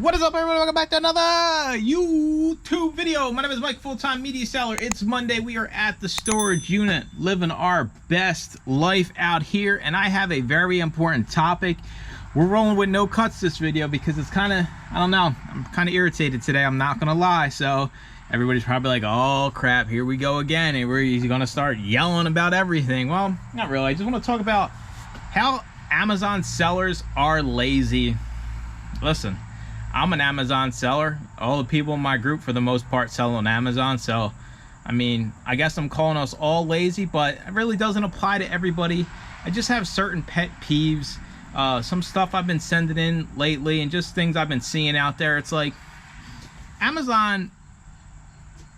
What is up, everyone? Welcome back to another YouTube video. My name is Mike, full-time media seller. It's Monday. We are at the storage unit, living our best life out here, and I have a very important topic. We're rolling with no cuts this video because it's kind of, I don't know, I'm kind of irritated today. I'm not gonna lie. So everybody's probably like, oh crap, here we go again, and he's gonna start yelling about everything. Well, not really. I just want to talk about how Amazon sellers are lazy. Listen, I'm an Amazon seller. All the people in my group, for the most part, sell on Amazon. So, I mean, I guess I'm calling us all lazy, but it really doesn't apply to everybody. I just have certain pet peeves. Some stuff I've been sending in lately and just things I've been seeing out there. It's like, Amazon,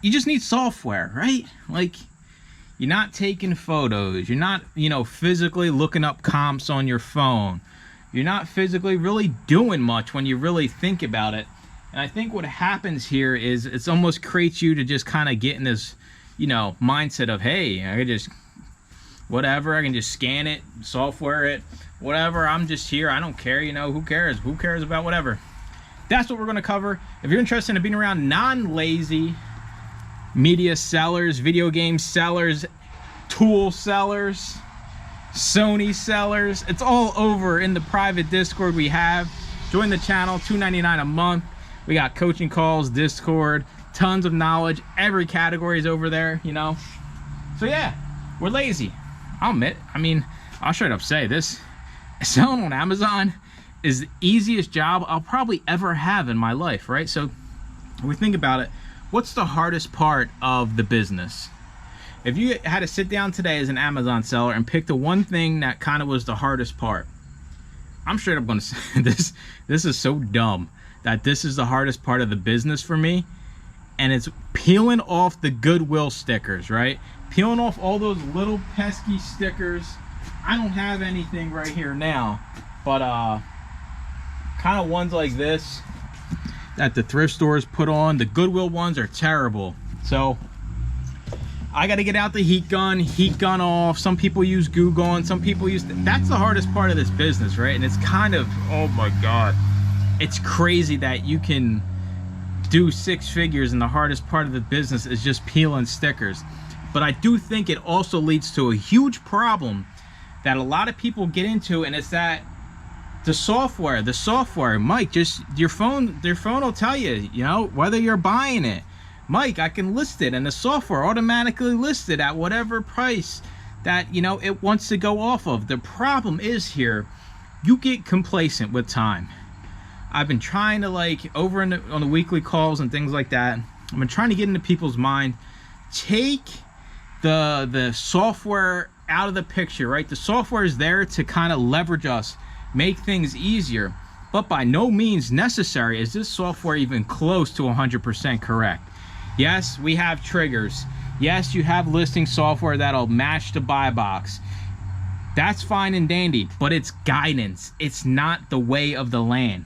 you just need software, right? Like, you're not taking photos. You're not, physically looking up comps on your phone. You're not physically really doing much when you really think about it. And I think what happens here is it's almost creates you to just kind of get in this, mindset of, hey, I can just, whatever, I can just scan it, software it, whatever, I'm just here, I don't care, who cares? Who cares about whatever? That's what we're going to cover. If you're interested in being around non-lazy media sellers, video game sellers, tool sellers, Sony sellers, it's all over in the private Discord we have. Join the channel, $2.99 a month. We got coaching calls, Discord, tons of knowledge. Every category is over there, So yeah, we're lazy. I'll admit. I mean, I'll straight up say this. Selling on Amazon is the easiest job I'll probably ever have in my life, right? So when we think about it, what's the hardest part of the business? If you had to sit down today as an Amazon seller and pick the one thing that kind of was the hardest part, I'm straight up going to say this is so dumb that this is the hardest part of the business for me, and it's peeling off the Goodwill stickers, right? Peeling off all those little pesky stickers. I don't have anything right here now, but kind of ones like this that the thrift stores put on. The Goodwill ones are terrible. So I got to get out the heat gun off. Some people use Goo Gone, some people use, that's the hardest part of this business, right? And it's kind of, oh my God, it's crazy that you can do six figures and the hardest part of the business is just peeling stickers. But I do think it also leads to a huge problem that a lot of people get into, and it's that the software, Mike, just your phone will tell you, whether you're buying it. Mike, I can list it, and the software automatically lists it at whatever price that, it wants to go off of. The problem is here, you get complacent with time. I've been trying to, on the weekly calls and things like that, I've been trying to get into people's mind. Take the software out of the picture, right? The software is there to kind of leverage us, make things easier, but by no means necessary is this software even close to 100% correct. Yes, we have triggers. Yes, you have listing software that'll match the buy box. That's fine and dandy, but it's guidance. It's not the way of the land.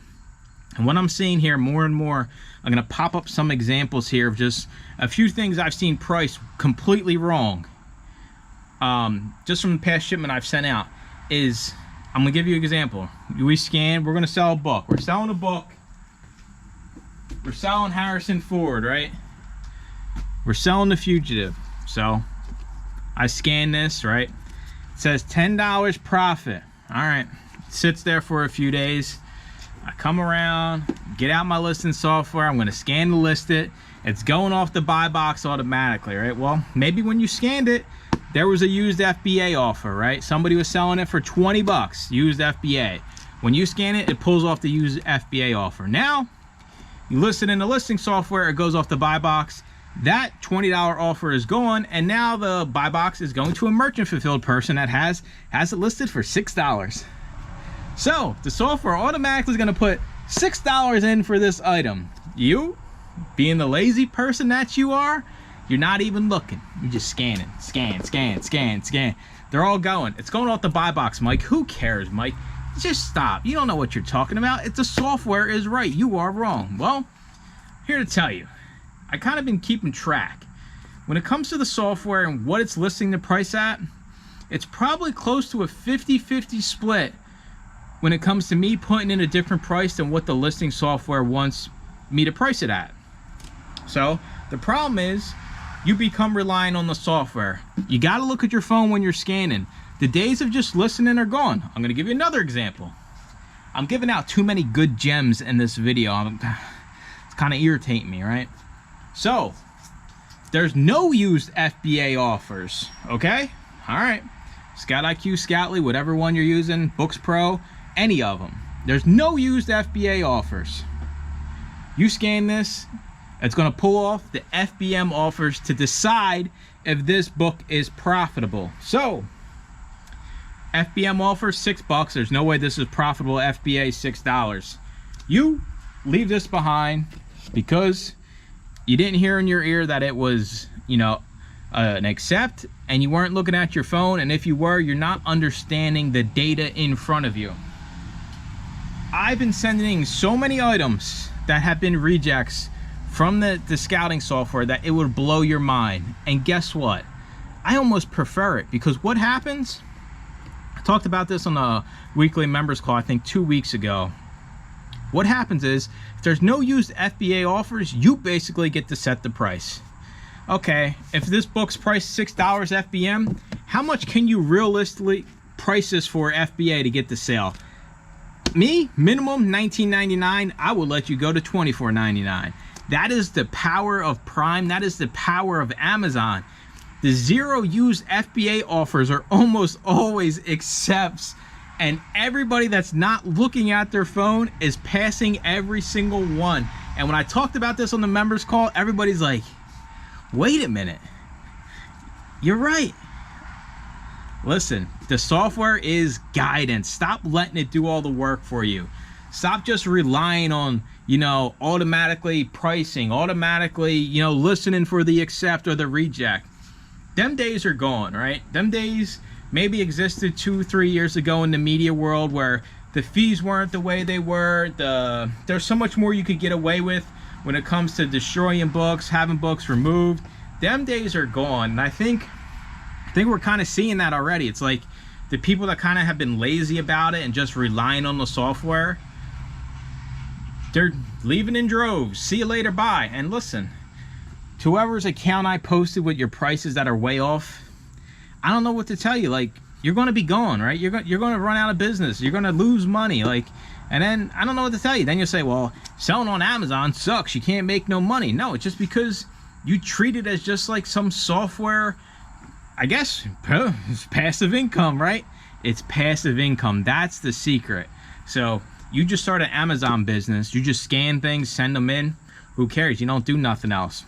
And what I'm seeing here more and more, I'm going to pop up some examples here of just a few things I've seen priced completely wrong. Just from the past shipment I've sent out is, I'm going to give you an example. We scan, we're going to sell a book. We're selling a book. We're selling Harrison Ford, right? We're selling The Fugitive. So I scan this, right? It says $10 profit. All right. It sits there for a few days. I come around, get out my listing software. I'm going to scan to list it. It's going off the buy box automatically, right? Well, maybe when you scanned it, there was a used FBA offer, right? Somebody was selling it for 20 bucks, used FBA. When you scan it, it pulls off the used FBA offer. Now, you list it in the listing software, it goes off the buy box. That $20 offer is gone, and now the buy box is going to a merchant fulfilled person that has it listed for $6. So the software automatically is going to put $6 in for this item. You, being the lazy person that you are, you're not even looking. You're just scanning, scan. They're all going. It's going off the buy box, Mike. Who cares, Mike? Just stop. You don't know what you're talking about. If the software is right, you are wrong. Well, here to tell you, I kind of been keeping track. When it comes to the software and what it's listing the price at, it's probably close to a 50-50 split when it comes to me putting in a different price than what the listing software wants me to price it at. So the problem is you become reliant on the software. You got to look at your phone when you're scanning. The days of just listening are gone. I'm going to give you another example. I'm giving out too many good gems in this video. It's kind of irritating me, right? So there's no used FBA offers, okay? All right. Scout IQ, Scoutly, whatever one you're using, Books Pro, any of them. There's no used FBA offers. You scan this, it's going to pull off the FBM offers to decide if this book is profitable. So FBM offers $6. There's no way this is profitable. FBA $6. You leave this behind because you didn't hear in your ear that it was, you know, an accept, and you weren't looking at your phone, and if you were, you're not understanding the data in front of you. I've been sending so many items that have been rejects from the scouting software that it would blow your mind. And guess what? I almost prefer it, because what happens, I talked about this on a weekly members call, I think 2 weeks ago. What happens is, if there's no used FBA offers, you basically get to set the price. Okay, if this book's priced $6 FBM, how much can you realistically price this for FBA to get the sale? Me, minimum $19.99. I will let you go to $24.99. That is the power of Prime. That is the power of Amazon. The zero used FBA offers are almost always accepts, and everybody that's not looking at their phone is passing every single one. And when I talked about this on the members call, everybody's like, wait a minute, you're right. Listen, the software is guidance. Stop letting it do all the work for you. Stop just relying on, you know, automatically pricing, automatically, you know, listening for the accept or the reject. Them days are gone, right? Them days maybe existed 2-3 years ago in the media world, where the fees weren't the way they were. There's so much more you could get away with when it comes to destroying books, having books removed. Them days are gone, and I think we're kind of seeing that already. It's like the people that kind of have been lazy about it and just relying on the software, they're leaving in droves. See you later, bye. And listen, to whoever's account I posted with your prices that are way off, I don't know what to tell you. Like, you're going to be gone, right? You're going to run out of business. You're going to lose money. Like, and then I don't know what to tell you. Then you'll say, well, selling on Amazon sucks. You can't make no money. No, it's just because you treat it as just like some software. I guess it's passive income, right? It's passive income. That's the secret. So you just start an Amazon business. You just scan things, send them in. Who cares? You don't do nothing else.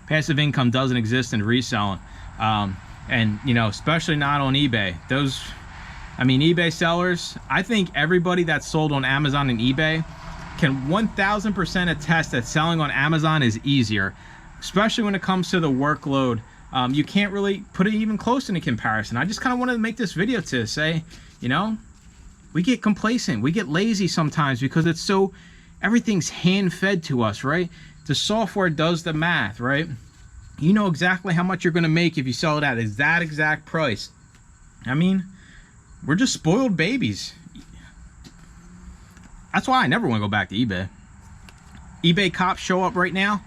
Passive income doesn't exist in reselling. And, you know, especially not on eBay. eBay sellers, I think everybody that's sold on Amazon and eBay can 1000% attest that selling on Amazon is easier, especially when it comes to the workload. You can't really put it even close in a comparison. I just kind of wanted to make this video to say, you know, we get complacent, we get lazy sometimes because it's so, everything's hand fed to us, right? The software does the math, right? You know exactly how much you're going to make if you sell it at that exact price. I mean, we're just spoiled babies. That's why I never want to go back to eBay. eBay cops show up right now,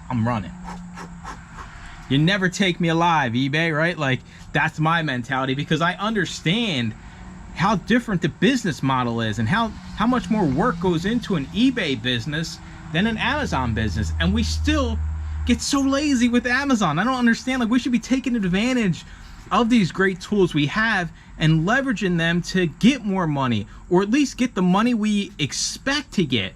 I'm running. You never take me alive, eBay, right? Like, that's my mentality, because I understand how different the business model is and how much more work goes into an eBay business than an Amazon business. And we still get so lazy with Amazon. I don't understand. Like, we should be taking advantage of these great tools we have and leveraging them to get more money, or at least get the money we expect to get.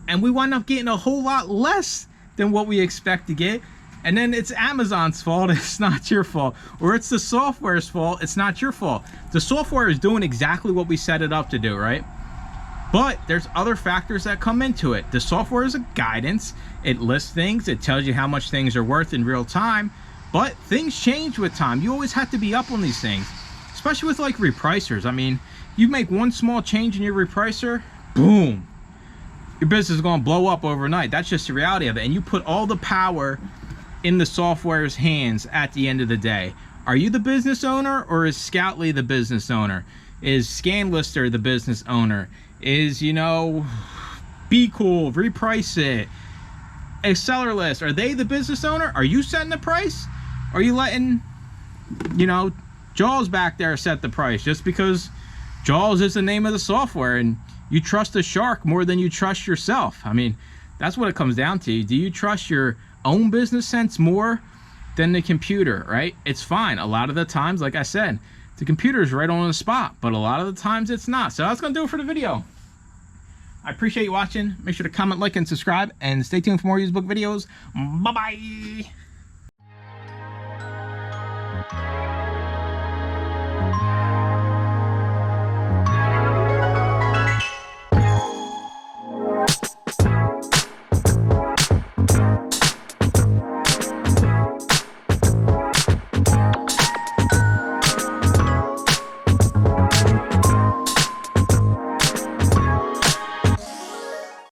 And we wind up getting a whole lot less than what we expect to get. And then it's Amazon's fault, it's not your fault. Or it's the software's fault, it's not your fault. The software is doing exactly what we set it up to do, right? But there's other factors that come into it. The software is a guidance. It lists things, it tells you how much things are worth in real time, but things change with time. You always have to be up on these things, especially with like repricers. I mean, you make one small change in your repricer, boom, your business is gonna blow up overnight. That's just the reality of it. And you put all the power in the software's hands at the end of the day. Are you the business owner, or is Scoutly the business owner? Is ScanLister the business owner? Is, you know, Be Cool, Reprice It, a seller list, are they the business owner? Are you setting the price? Are you letting, you know, Jaws back there set the price just because Jaws is the name of the software and you trust the shark more than you trust yourself? I mean, that's what it comes down to. Do you trust your own business sense more than the computer, right? It's fine. A lot of the times, like I said, the computer is right on the spot, but a lot of the times it's not. So that's going to do it for the video. I appreciate you watching. Make sure to comment, like, and subscribe, and stay tuned for more used book videos. Bye-bye.